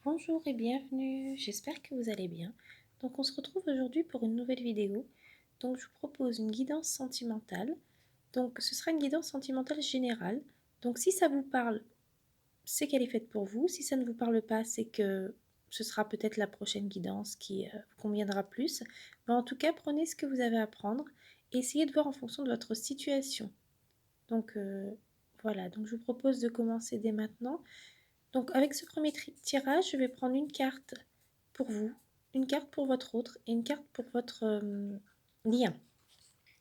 Bonjour et bienvenue, j'espère que vous allez bien. Donc on se retrouve aujourd'hui pour une nouvelle vidéo. Donc je vous propose une guidance sentimentale. Donc ce sera une guidance sentimentale générale. Donc si ça vous parle, c'est qu'elle est faite pour vous. Si ça ne vous parle pas, c'est que ce sera peut-être la prochaine guidance qui vous conviendra plus. Mais en tout cas, prenez ce que vous avez à prendre et essayez de voir en fonction de votre situation. Donc voilà, donc je vous propose de commencer dès maintenant. Donc avec ce premier tirage, je vais prendre une carte pour vous, une carte pour votre autre et une carte pour votre lien.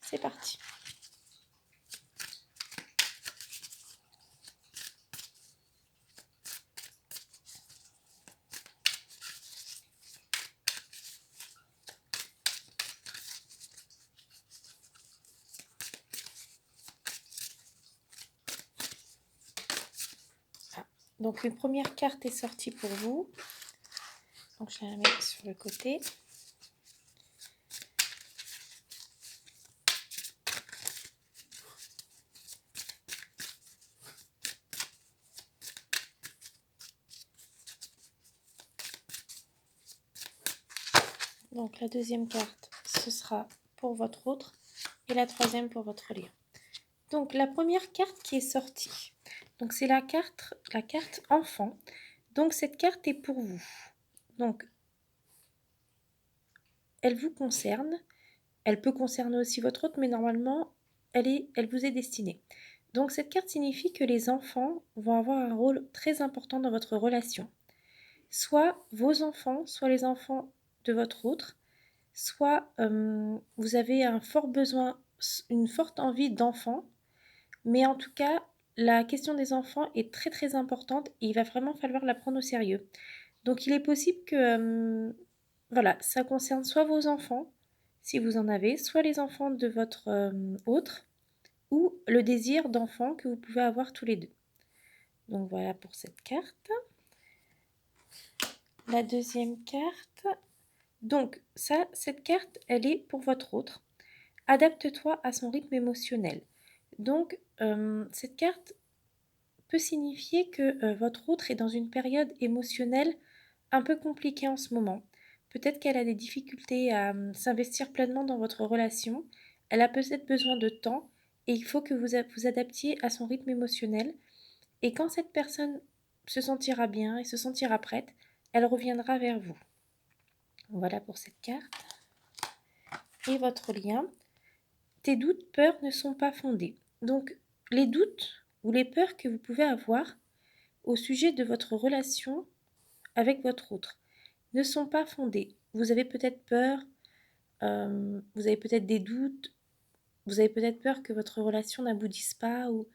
C'est parti. Ah, donc une première carte est sortie pour vous. Donc je la mets sur le côté. Donc la deuxième carte, ce sera pour votre autre et la troisième pour votre lien. Donc la première carte qui est sortie, donc c'est la carte enfant. Donc cette carte est pour vous. Donc elle vous concerne. Elle peut concerner aussi votre autre, mais normalement, elle vous est destinée. Donc cette carte signifie que les enfants vont avoir un rôle très important dans votre relation. Soit vos enfants, soit les enfants de votre autre, soit vous avez un fort besoin, une forte envie d'enfant, mais en tout cas, la question des enfants est très très importante et il va vraiment falloir la prendre au sérieux. Donc il est possible que voilà, ça concerne soit vos enfants, si vous en avez, soit les enfants de votre autre, ou le désir d'enfant que vous pouvez avoir tous les deux. Donc voilà pour cette carte. La deuxième carte. Donc ça, cette carte, elle est pour votre autre. Adapte-toi à son rythme émotionnel. Donc cette carte peut signifier que votre autre est dans une période émotionnelle un peu compliquée en ce moment. Peut-être qu'elle a des difficultés à s'investir pleinement dans votre relation. Elle a peut-être besoin de temps et il faut que vous vous adaptiez à son rythme émotionnel. Et quand cette personne se sentira bien et se sentira prête, elle reviendra vers vous. Voilà pour cette carte. Et votre lien. Tes doutes, peurs ne sont pas fondés. Donc les doutes ou les peurs que vous pouvez avoir au sujet de votre relation avec votre autre ne sont pas fondés. Vous avez peut-être peur, vous avez peut-être des doutes, vous avez peut-être peur que votre relation n'aboutisse pas ou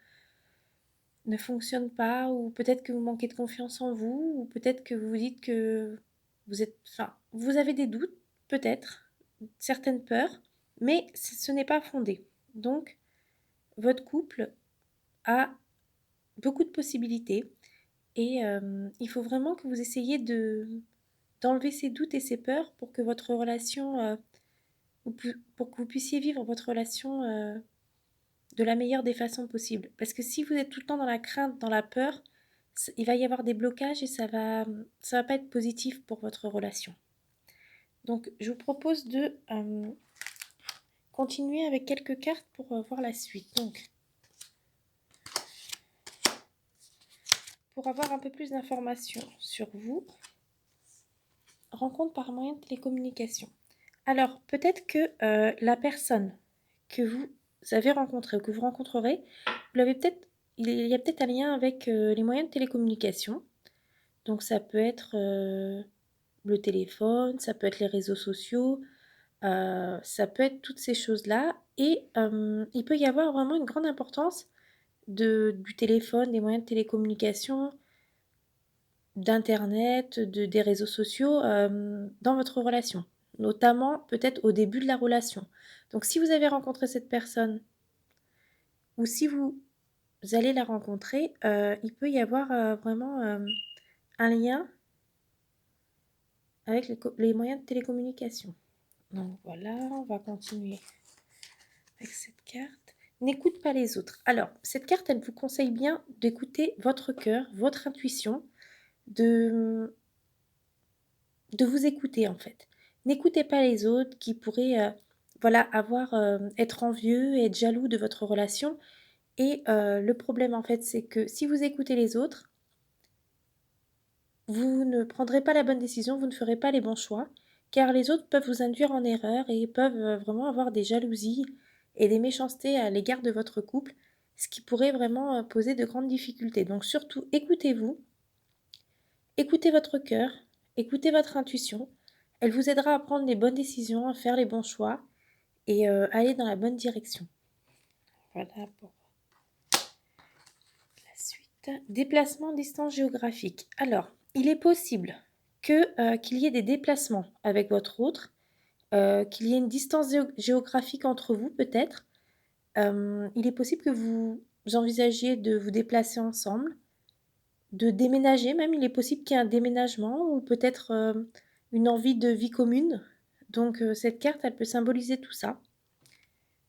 ne fonctionne pas, ou peut-être que vous manquez de confiance en vous, ou peut-être que vous vous dites que vous êtes... Enfin, vous avez des doutes, peut-être, certaines peurs, mais ce n'est pas fondé. Donc, votre couple a beaucoup de possibilités et il faut vraiment que vous essayiez d'enlever ces doutes et ces peurs pour que votre relation, pour que vous puissiez vivre votre relation de la meilleure des façons possibles. Parce que si vous êtes tout le temps dans la crainte, dans la peur, il va y avoir des blocages et ça va pas être positif pour votre relation. Donc, je vous propose de continuer avec quelques cartes pour voir la suite. Donc, pour avoir un peu plus d'informations sur vous, rencontre par moyen de télécommunication. Alors, peut-être que la personne que vous avez rencontrée ou que vous rencontrerez, vous l'avez peut-être, il y a peut-être un lien avec les moyens de télécommunication. Donc, ça peut être le téléphone, ça peut être les réseaux sociaux, ça peut être toutes ces choses-là. Et il peut y avoir vraiment une grande importance du téléphone, des moyens de télécommunication, d'internet, des réseaux sociaux dans votre relation, notamment peut-être au début de la relation. Donc si vous avez rencontré cette personne ou si vous allez la rencontrer, il peut y avoir vraiment un lien avec les moyens de télécommunication. Donc voilà, on va continuer avec cette carte. N'écoute pas les autres. Alors, cette carte, elle vous conseille bien d'écouter votre cœur, votre intuition, de de vous écouter en fait. N'écoutez pas les autres qui pourraient voilà, être envieux et être jaloux de votre relation. Et le problème en fait, c'est que si vous écoutez les autres, vous ne prendrez pas la bonne décision, vous ne ferez pas les bons choix, car les autres peuvent vous induire en erreur et peuvent vraiment avoir des jalousies et des méchancetés à l'égard de votre couple, ce qui pourrait vraiment poser de grandes difficultés. Donc surtout, écoutez-vous, écoutez votre cœur, écoutez votre intuition. Elle vous aidera à prendre les bonnes décisions, à faire les bons choix et aller dans la bonne direction. Voilà pour la suite. Déplacement, distance géographique. Alors, il est possible qu'il y ait des déplacements avec votre autre, qu'il y ait une distance géographique entre vous peut-être. Il est possible que vous envisagiez de vous déplacer ensemble, de déménager même. Il est possible qu'il y ait un déménagement ou peut-être une envie de vie commune. Donc cette carte, elle peut symboliser tout ça.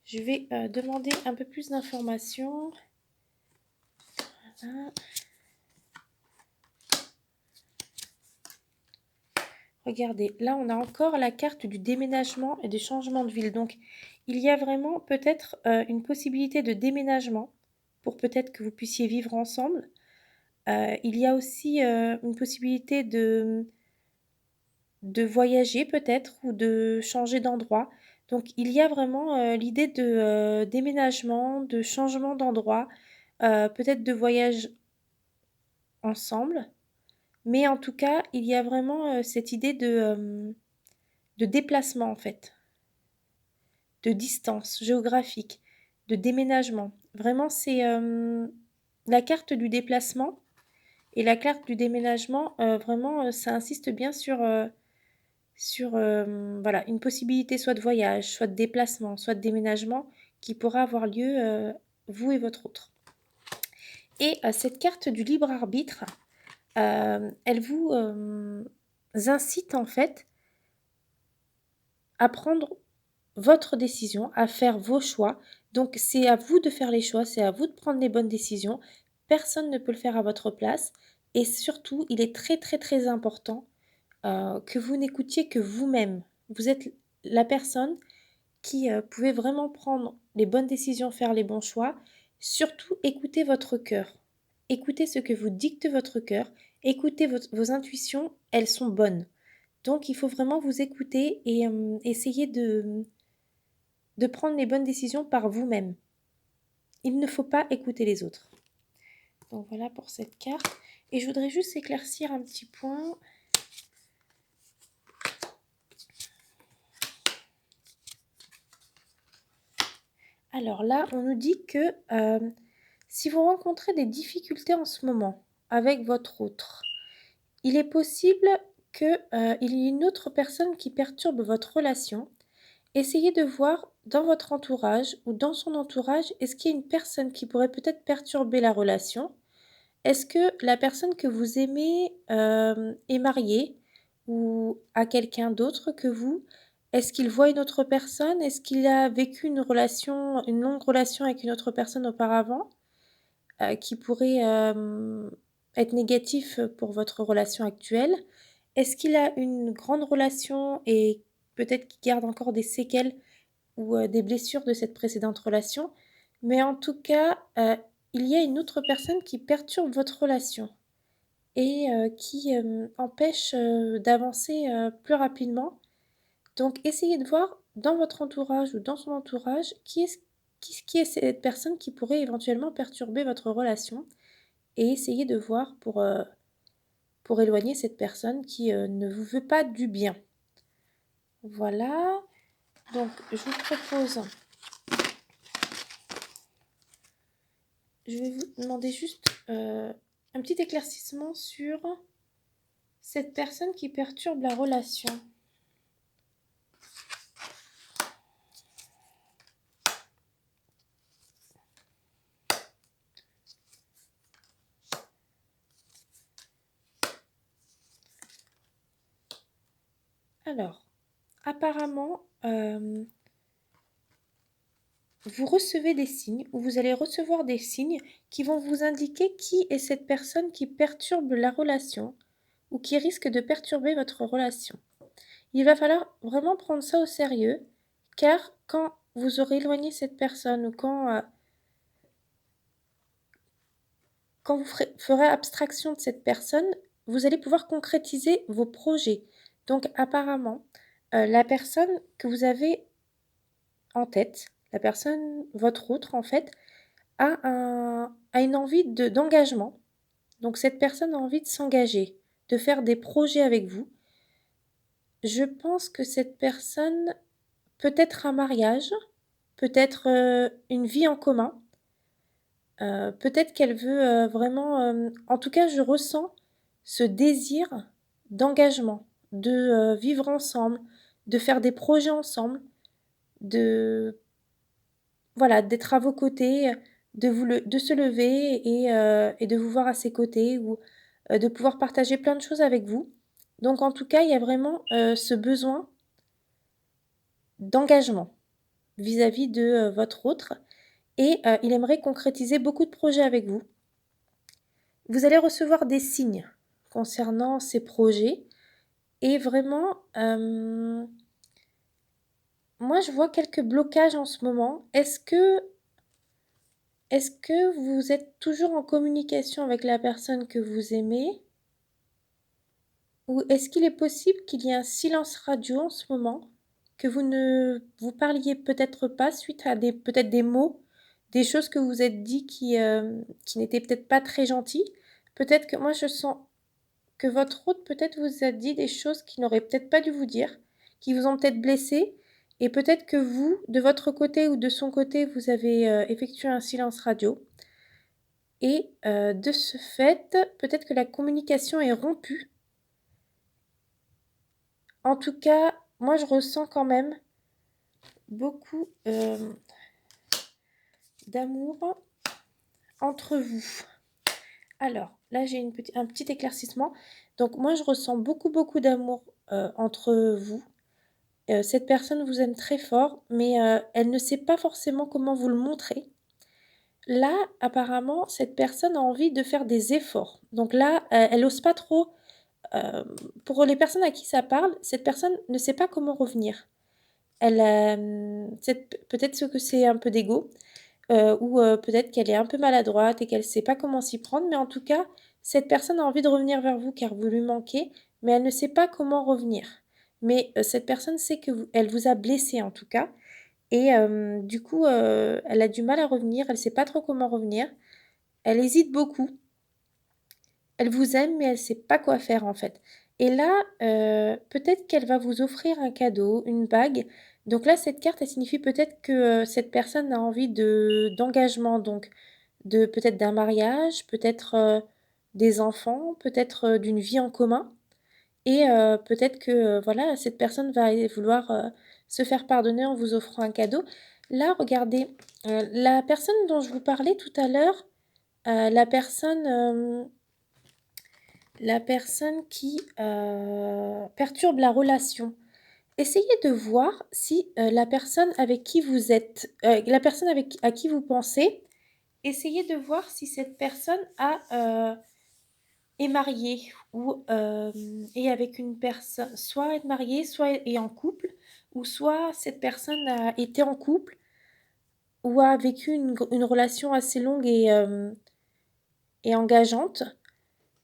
Je vais demander un peu plus d'informations. Voilà. Regardez, là on a encore la carte du déménagement et du changement de ville. Donc il y a vraiment peut-être une possibilité de déménagement pour peut-être que vous puissiez vivre ensemble. Il y a aussi une possibilité de voyager peut-être ou de changer d'endroit. Donc il y a vraiment l'idée de déménagement, de changement d'endroit, peut-être de voyage ensemble. Mais en tout cas, il y a vraiment cette idée de déplacement en fait, de distance géographique, de déménagement. Vraiment, c'est la carte du déplacement et la carte du déménagement. Vraiment, ça insiste bien sur voilà, une possibilité soit de voyage, soit de déplacement, soit de déménagement qui pourra avoir lieu, vous et votre autre. Et cette carte du libre arbitre, elle vous incite en fait à prendre votre décision, à faire vos choix. Donc c'est à vous de faire les choix, c'est à vous de prendre les bonnes décisions. Personne ne peut le faire à votre place. Et surtout, il est très très très important que vous n'écoutiez que vous-même. Vous êtes la personne qui pouvait vraiment prendre les bonnes décisions, faire les bons choix. Surtout, écoutez votre cœur. Écoutez ce que vous dicte votre cœur. Écoutez vos intuitions, elles sont bonnes. Donc, il faut vraiment vous écouter et essayer de prendre les bonnes décisions par vous-même. Il ne faut pas écouter les autres. Donc, voilà pour cette carte. Et je voudrais juste éclaircir un petit point. Alors là, on nous dit que si vous rencontrez des difficultés en ce moment avec votre autre, il est possible qu'il y ait une autre personne qui perturbe votre relation. Essayez de voir dans votre entourage ou dans son entourage, est-ce qu'il y a une personne qui pourrait peut-être perturber la relation? Est-ce que la personne que vous aimez est mariée ou a quelqu'un d'autre que vous? Est-ce qu'il voit une autre personne? Est-ce qu'il a vécu une longue relation avec une autre personne auparavant, qui pourrait être négatif pour votre relation actuelle? Est-ce qu'il a une grande relation et peut-être qu'il garde encore des séquelles ou des blessures de cette précédente relation? Mais en tout cas, il y a une autre personne qui perturbe votre relation et qui empêche d'avancer plus rapidement. Donc, essayez de voir dans votre entourage ou dans son entourage qui est cette personne qui pourrait éventuellement perturber votre relation et essayez de voir pour éloigner cette personne qui ne vous veut pas du bien. Voilà. Donc, je vous propose... Je vais vous demander juste un petit éclaircissement sur cette personne qui perturbe la relation. Alors, apparemment, vous recevez des signes, ou vous allez recevoir des signes qui vont vous indiquer qui est cette personne qui perturbe la relation. ou qui risquent de perturber votre relation. Il va falloir vraiment prendre ça au sérieux, car quand vous aurez éloigné cette personne ou quand vous ferez abstraction de cette personne, vous allez pouvoir concrétiser vos projets. Donc apparemment, la personne que vous avez en tête, la personne, votre autre en fait, a une envie d'engagement. Donc cette personne a envie de s'engager, de faire des projets avec vous. Je pense que cette personne peut être un mariage, peut-être une vie en commun, peut-être qu'elle veut vraiment... en tout cas, je ressens ce désir d'engagement, de vivre ensemble, de faire des projets ensemble, de voilà, d'être à vos côtés, de se lever et de vous voir à ses côtés ou de pouvoir partager plein de choses avec vous. Donc en tout cas, il y a vraiment ce besoin d'engagement vis-à-vis de votre autre et il aimerait concrétiser beaucoup de projets avec vous. Vous allez recevoir des signes concernant ces projets et vraiment, moi je vois quelques blocages en ce moment. Est-ce que vous êtes toujours en communication avec la personne que vous aimez? Ou est-ce qu'il est possible qu'il y ait un silence radio en ce moment? Que vous ne vous parliez peut-être pas suite à peut-être des mots, des choses que vous vous êtes dit qui n'étaient peut-être pas très gentilles? Peut-être que moi je sens que votre hôte peut-être vous a dit des choses qu'il n'aurait peut-être pas dû vous dire, qui vous ont peut-être blessé, et peut-être que vous, de votre côté ou de son côté, vous avez effectué un silence radio. Et de ce fait, peut-être que la communication est rompue. En tout cas, moi je ressens quand même beaucoup d'amour entre vous. Alors, là j'ai un petit éclaircissement. Donc moi je ressens beaucoup d'amour entre vous. Cette personne vous aime très fort, mais elle ne sait pas forcément comment vous le montrer. Là, apparemment, cette personne a envie de faire des efforts. Donc là, elle n'ose pas trop. Pour les personnes à qui ça parle, cette personne ne sait pas comment revenir. Elle peut-être que c'est un peu d'ego, ou peut-être qu'elle est un peu maladroite et qu'elle ne sait pas comment s'y prendre, mais en tout cas, cette personne a envie de revenir vers vous car vous lui manquez, mais elle ne sait pas comment revenir. Mais cette personne sait elle vous a blessé en tout cas, et du coup, elle a du mal à revenir, elle ne sait pas trop comment revenir, elle hésite beaucoup, elle vous aime, mais elle ne sait pas quoi faire en fait. Et là, peut-être qu'elle va vous offrir un cadeau, une bague. Donc là, cette carte, elle signifie peut-être que cette personne a envie d'engagement, donc peut-être d'un mariage, peut-être des enfants, peut-être d'une vie en commun. Et peut-être que voilà, cette personne va vouloir se faire pardonner en vous offrant un cadeau. Là, regardez, la personne dont je vous parlais tout à l'heure, la personne qui perturbe la relation. Essayez de voir si la personne avec qui vous êtes, la personne à qui vous pensez, essayez de voir si cette personne est mariée ou est avec une personne, soit est mariée, soit est en couple, ou soit cette personne a été en couple ou a vécu une relation assez longue et engageante.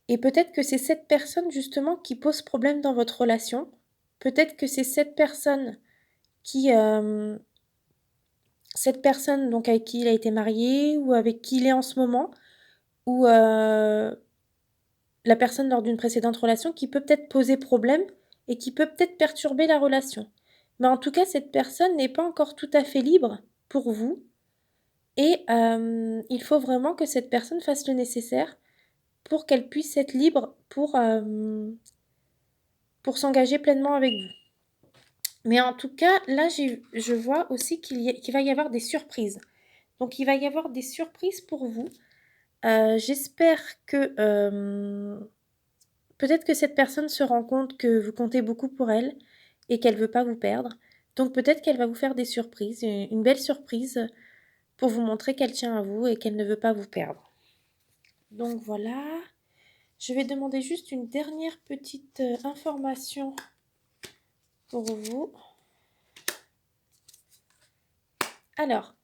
Et peut-être que c'est cette personne justement qui pose problème dans votre relation. Peut-être que c'est qui, cette personne donc avec qui il a été marié ou avec qui il est en ce moment, ou la personne lors d'une précédente relation qui peut peut-être poser problème et qui peut peut-être perturber la relation. Mais en tout cas, cette personne n'est pas encore tout à fait libre pour vous et il faut vraiment que cette personne fasse le nécessaire pour qu'elle puisse être libre pour s'engager pleinement avec vous. Mais en tout cas, là, je vois aussi qu'il va y avoir des surprises. Donc, il va y avoir des surprises pour vous. J'espère que peut-être que cette personne se rend compte que vous comptez beaucoup pour elle et qu'elle ne veut pas vous perdre. Donc, peut-être qu'elle va vous faire des surprises, une belle surprise pour vous montrer qu'elle tient à vous et qu'elle ne veut pas vous perdre. Donc, voilà. Je vais demander juste une dernière petite information pour vous. Alors,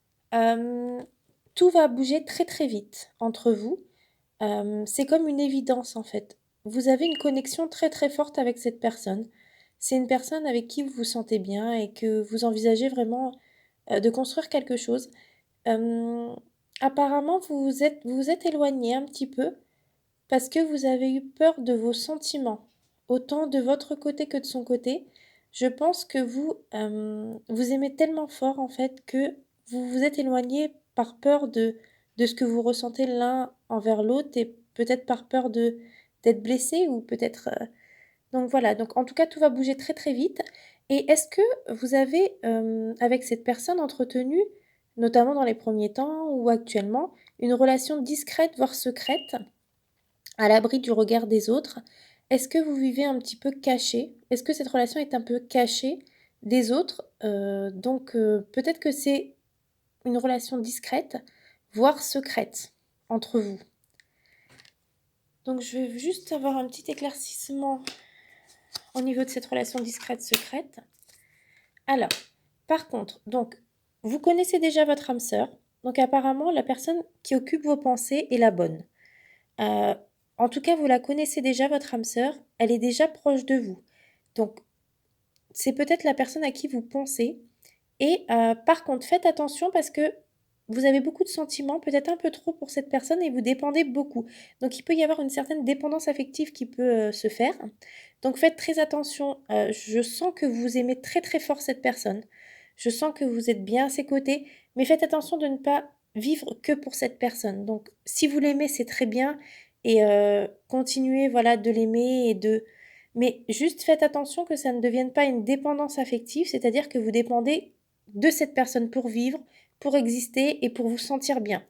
tout va bouger très très vite entre vous. C'est comme une évidence en fait. Vous avez une connexion très très forte avec cette personne. C'est une personne avec qui vous vous sentez bien et que vous envisagez vraiment de construire quelque chose. Euh, Apparemment, vous êtes éloigné un petit peu parce que vous avez eu peur de vos sentiments, autant de votre côté que de son côté. Je pense que vous aimez tellement fort en fait que vous vous êtes éloigné par peur de ce que vous ressentez l'un envers l'autre et peut-être par peur d'être blessé ou peut-être... Donc voilà, donc en tout cas tout va bouger très très vite. Et est-ce que vous avez avec cette personne entretenu, notamment dans les premiers temps ou actuellement, une relation discrète voire secrète à l'abri du regard des autres? Est-ce que vous vivez un petit peu caché? Est-ce que cette relation est un peu cachée des autres? Peut-être que c'est une relation discrète, voire secrète entre vous. Donc je vais juste avoir un petit éclaircissement au niveau de cette relation discrète-secrète. Alors, par contre, donc, vous connaissez déjà votre âme sœur. Donc apparemment, la personne qui occupe vos pensées est la bonne. Euh, En tout cas, vous la connaissez déjà, votre âme sœur. Elle est déjà proche de vous. Donc, c'est peut-être la personne à qui vous pensez. Et par contre, faites attention parce que vous avez beaucoup de sentiments, peut-être un peu trop pour cette personne et vous dépendez beaucoup. Donc, il peut y avoir une certaine dépendance affective qui peut se faire. Donc, faites très attention. Je sens que vous aimez très très fort cette personne. Je sens que vous êtes bien à ses côtés. Mais faites attention de ne pas vivre que pour cette personne. Donc, si vous l'aimez, c'est très bien. Et continuez voilà, de l'aimer et de mais juste faites attention que ça ne devienne pas une dépendance affective, c'est-à-dire que vous dépendez de cette personne pour vivre, pour exister et pour vous sentir bien.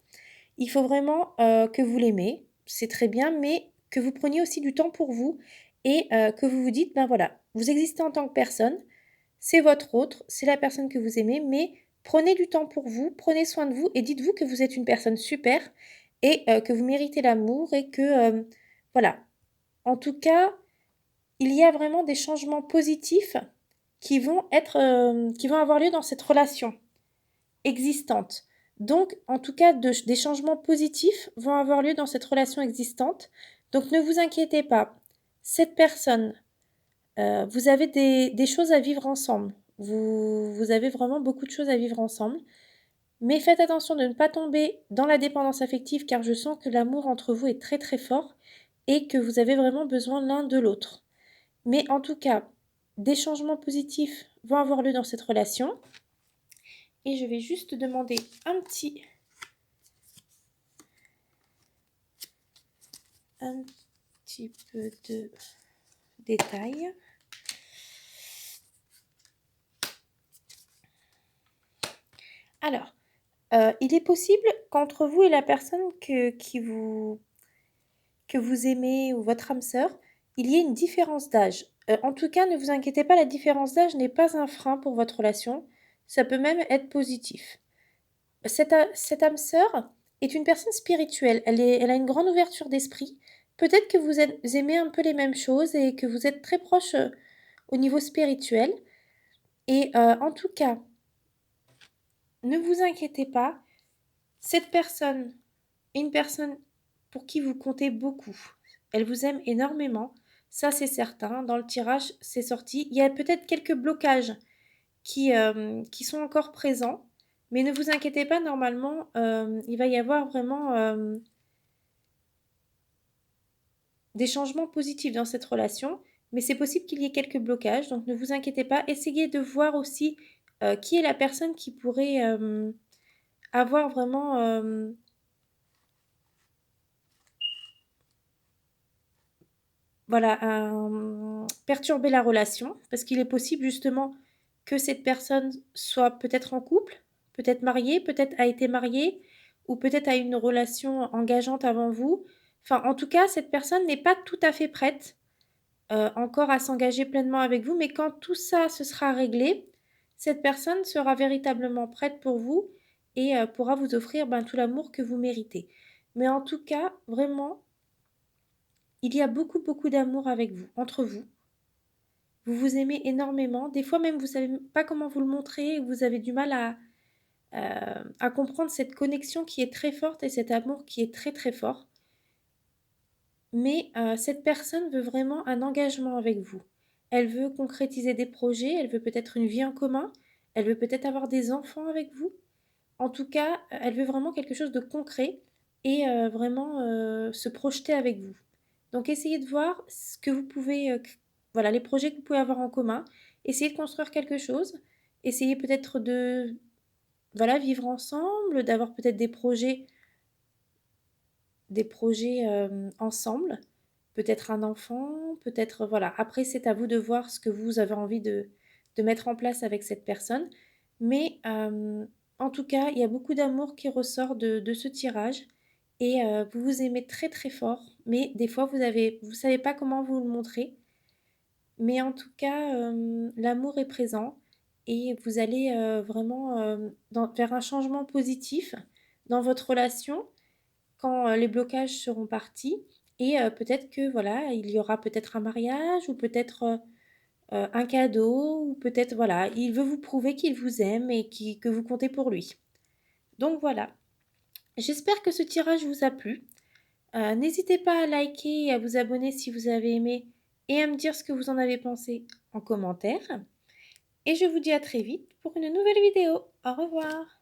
Il faut vraiment que vous l'aimez, c'est très bien, mais que vous preniez aussi du temps pour vous et que vous vous dites, ben voilà, vous existez en tant que personne, c'est votre autre, c'est la personne que vous aimez, mais prenez du temps pour vous, prenez soin de vous et dites-vous que vous êtes une personne super et que vous méritez l'amour et que, voilà, en tout cas, il y a vraiment des changements positifs qui vont avoir lieu dans cette relation existante. Donc, en tout cas, des changements positifs vont avoir lieu dans cette relation existante. Donc, ne vous inquiétez pas. Cette personne, vous avez des choses à vivre ensemble. Vous avez vraiment beaucoup de choses à vivre ensemble. Mais faites attention de ne pas tomber dans la dépendance affective car je sens que l'amour entre vous est très très fort et que vous avez vraiment besoin l'un de l'autre. Mais en tout cas, des changements positifs vont avoir lieu dans cette relation. Et je vais juste demander un petit peu de détails. Alors, il est possible qu'entre vous et la personne que vous aimez ou votre âme sœur, il y ait une différence d'âge. En tout cas, ne vous inquiétez pas, la différence d'âge n'est pas un frein pour votre relation. Ça peut même être positif. Cette âme sœur est une personne spirituelle. Elle a une grande ouverture d'esprit. Peut-être que vous aimez un peu les mêmes choses et que vous êtes très proche au niveau spirituel. Et en tout cas, ne vous inquiétez pas. Cette personne est une personne pour qui vous comptez beaucoup. Elle vous aime énormément. Ça, c'est certain. Dans le tirage, c'est sorti. Il y a peut-être quelques blocages qui sont encore présents. Mais ne vous inquiétez pas, normalement, il va y avoir vraiment des changements positifs dans cette relation. Mais c'est possible qu'il y ait quelques blocages. Donc ne vous inquiétez pas. Essayez de voir aussi qui est la personne qui pourrait avoir vraiment perturber la relation. Parce qu'il est possible justement que cette personne soit peut-être en couple, peut-être mariée, peut-être a été mariée, ou peut-être a une relation engageante avant vous. Enfin, en tout cas, cette personne n'est pas tout à fait prête encore à s'engager pleinement avec vous, mais quand tout ça se sera réglé, cette personne sera véritablement prête pour vous et pourra vous offrir tout l'amour que vous méritez. Mais en tout cas, vraiment, il y a beaucoup, beaucoup d'amour avec vous, entre vous. Vous vous aimez énormément. Des fois même, vous savez pas comment vous le montrer, vous avez du mal à comprendre cette connexion qui est très forte et cet amour qui est très, très fort. Mais cette personne veut vraiment un engagement avec vous. Elle veut concrétiser des projets, elle veut peut-être une vie en commun, elle veut peut-être avoir des enfants avec vous. En tout cas, elle veut vraiment quelque chose de concret et vraiment se projeter avec vous. Donc essayez de voir ce que vous pouvez, voilà, les projets que vous pouvez avoir en commun. Essayez de construire quelque chose. Essayez peut-être de, voilà, vivre ensemble, d'avoir peut-être des projets ensemble. Peut-être un enfant, peut-être, voilà. Après, c'est à vous de voir ce que vous avez envie de mettre en place avec cette personne. Mais en tout cas, il y a beaucoup d'amour qui ressort de ce tirage. Et vous vous aimez très très fort. Mais des fois, vous savez pas comment vous le montrer. Mais en tout cas, l'amour est présent. Et vous allez vraiment vers un changement positif dans votre relation quand les blocages seront partis. Et peut-être que voilà, il y aura peut-être un mariage ou peut-être un cadeau ou peut-être voilà, il veut vous prouver qu'il vous aime et que vous comptez pour lui. Donc voilà, j'espère que ce tirage vous a plu. N'hésitez pas à liker et à vous abonner si vous avez aimé et à me dire ce que vous en avez pensé en commentaire. Et je vous dis à très vite pour une nouvelle vidéo. Au revoir.